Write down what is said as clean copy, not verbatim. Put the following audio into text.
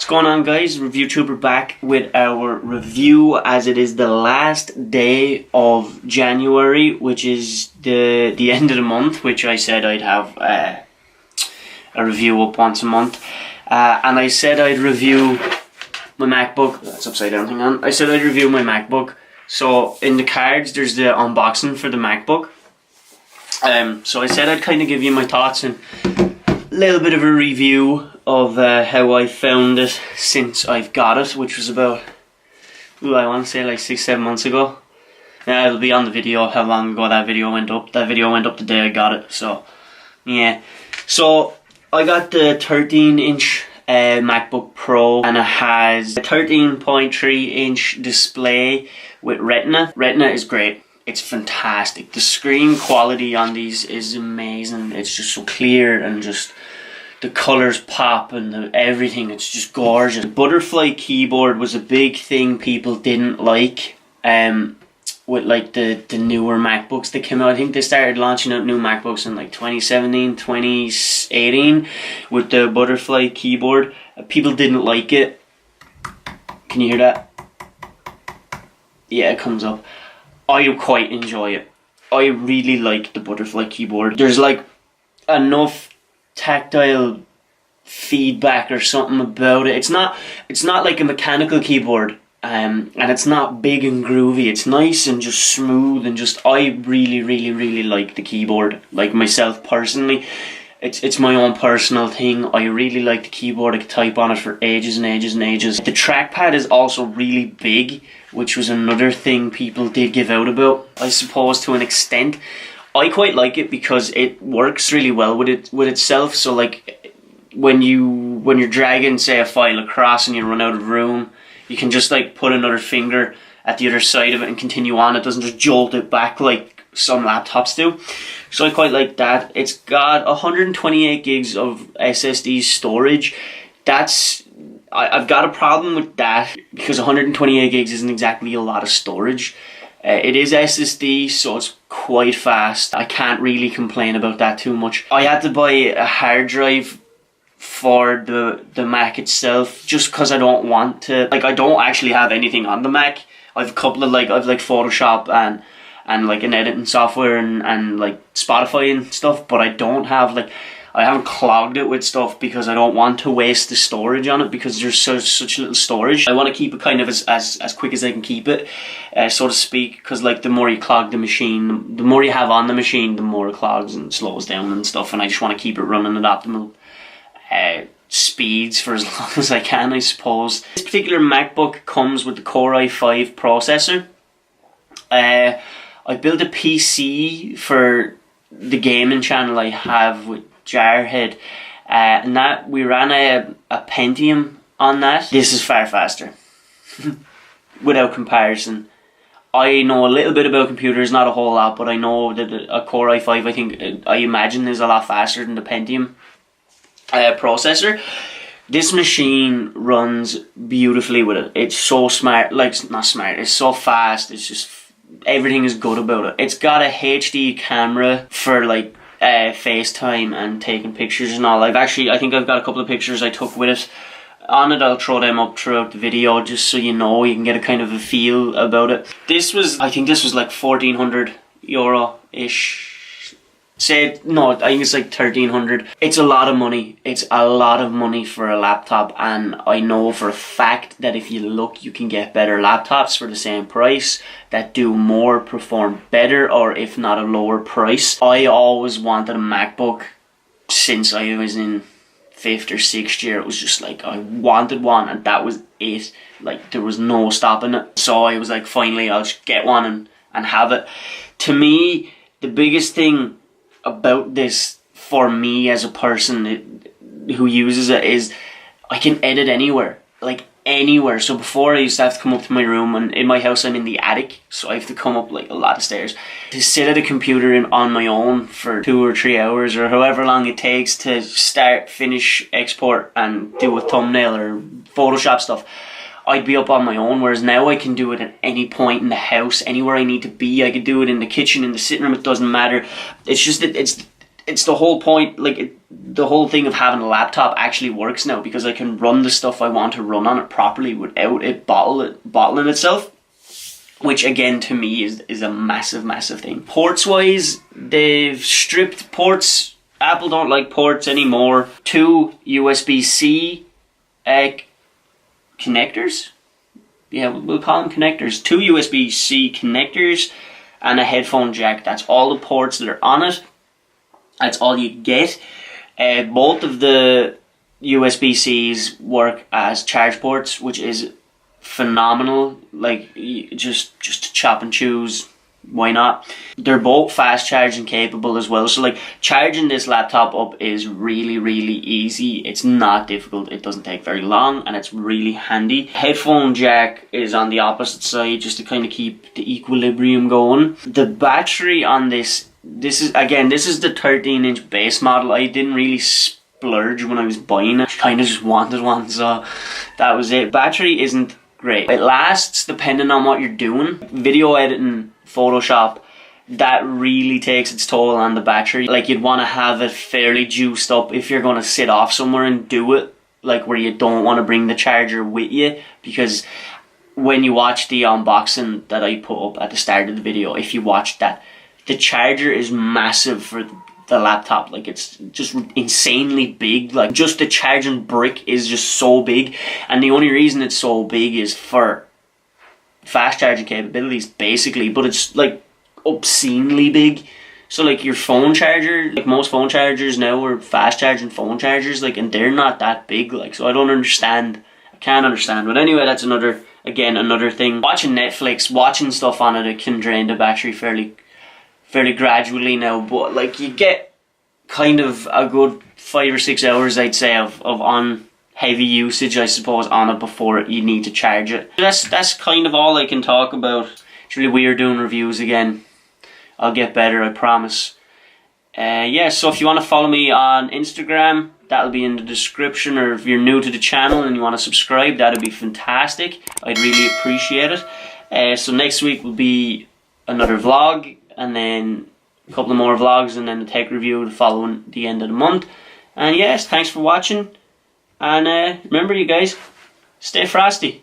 What's going on, guys? ReviewTuber back with our review as it is the last day of January, which is the end of the month, which I said I'd have a review up once a month. And I said I'd review my MacBook. That's upside down, hang on. I said I'd review my MacBook. So in the cards there's the unboxing for the MacBook. So I said I'd kind of give you my thoughts and a little bit of a review of how I found it since I've got it, which was about, I want to say like 6-7 months ago. Yeah, it'll be on the video how long ago that video went up. That video went up the day I got it, so yeah. So I got the 13-inch MacBook Pro, and it has a 13.3-inch display with Retina. Retina is great. It's fantastic. The screen quality on these is amazing. It's just so clear and just the colours pop and everything. It's just gorgeous. The butterfly keyboard was a big thing people didn't like with like the newer MacBooks that came out. I think they started launching out new MacBooks in like 2017, 2018 with the butterfly keyboard. People didn't like it. Can you hear that? Yeah, it comes up. I quite enjoy it. I really like the butterfly keyboard. There's like enough tactile feedback or something about it. It's not like a mechanical keyboard, and it's not big and groovy. It's nice and just smooth and just, I really like the keyboard. Like myself personally, it's my own personal thing. I really like the keyboard. I could type on it for ages and ages and ages. The trackpad is also really big, which was another thing people did give out about, I suppose, to an extent. I quite like it because it works really well with itself. So like when you're dragging, say, a file across and you run out of room, you can just like put another finger at the other side of it and continue on. It doesn't just jolt it back like some laptops do. So I quite like that. It's got 128 gigs of SSD storage. I've got a problem with that because 128 gigs isn't exactly a lot of storage. It is SSD, so it's quite fast. I can't really complain about that too much. I had to buy a hard drive for the Mac itself just because I don't want to, like, I don't actually have anything on the Mac. I've a couple of I've Photoshop and like an editing software and like Spotify and stuff, but I don't have I haven't clogged it with stuff because I don't want to waste the storage on it because there's such little storage. I want to keep it kind of as quick as I can keep it, so to speak, because like the more you clog the machine, the more you have on the machine, the more it clogs and slows down and stuff, and I just want to keep it running at optimal speeds for as long as I can, I suppose. This particular MacBook comes with the Core i5 processor. I built a PC for the gaming channel I have with Jarhead, and that we ran a Pentium on that. This is far faster without comparison. I know a little bit about computers, not a whole lot, but I know that a Core i5, I imagine, is a lot faster than the Pentium processor. This machine runs beautifully with it. It's so smart, not smart, it's so fast. It's just, everything is good about it. It's got a HD camera for FaceTime and taking pictures and all. I think I've got a couple of pictures I took with it on it. I'll throw them up throughout the video just so you know, you can get a kind of a feel about it. I think this was like €1,400-ish. I think it's like 1,300. It's a lot of money. It's a lot of money for a laptop, and I know for a fact that if you look, you can get better laptops for the same price that do more, perform better, or if not a lower price. I always wanted a MacBook since I was in 5th or 6th year. It was just like I wanted one, and that was it. Like there was no stopping it. So I was like, finally I'll just get one and have it. To me, the biggest thing about this for me as a person who uses it is I can edit anywhere, like anywhere. So before I used to have to come up to my room, and in my house I'm in the attic, so I have to come up like a lot of stairs to sit at a computer on my own for 2 or 3 hours or however long it takes to start, finish, export and do a thumbnail or Photoshop stuff. I'd be up on my own, whereas now I can do it at any point in the house, anywhere I need to be. I could do it in the kitchen, in the sitting room, it doesn't matter. It's just that it's the whole point, like the whole thing of having a laptop actually works now, because I can run the stuff I want to run on it properly without it bottling itself, which again to me is a massive thing. Ports wise, they've stripped ports. Apple don't like ports anymore. 2 USB-C connectors. Yeah, we'll call them connectors. 2 USB-C connectors and a headphone jack. That's all the ports that are on it. That's all you get. Both of the USB-Cs work as charge ports, which is phenomenal. Like, just to chop and choose, why not? They're both fast charging capable as well. So like, charging this laptop up is really easy. It's not difficult. It doesn't take very long, and it's really handy. Headphone jack is on the opposite side, just to kind of keep the equilibrium going. The battery on this is the 13-inch base model. I didn't really splurge when I was buying it. I kind of just wanted one, so that was it. Battery isn't great. It lasts depending on what you're doing. Video editing, Photoshop, that really takes its toll on the battery. Like, you'd want to have it fairly juiced up if you're going to sit off somewhere and do it, like where you don't want to bring the charger with you, because when you watch the unboxing that I put up at the start of the video, if you watch that, the charger is massive for the laptop. Like, it's just insanely big. Like, just the charging brick is just so big, and the only reason it's so big is for fast charging capabilities, basically, but it's like obscenely big. So like, your phone charger, like most phone chargers now are fast charging phone chargers, like, and they're not that big. Like, so I can't understand. But anyway, that's another thing. Watching Netflix, watching stuff on it can drain the battery fairly gradually now, but like, you get kind of a good 5 or 6 hours, I'd say, of on heavy usage, I suppose, on it before you need to charge it. That's kind of all I can talk about. It's really weird doing reviews again. I'll get better, I promise. Yeah, so if you want to follow me on Instagram, that'll be in the description, or if you're new to the channel and you want to subscribe, that'd be fantastic. I'd really appreciate it. So next week will be another vlog, and then a couple of more vlogs, and then the tech review following the end of the month. And yes, thanks for watching. And remember, you guys, stay frosty.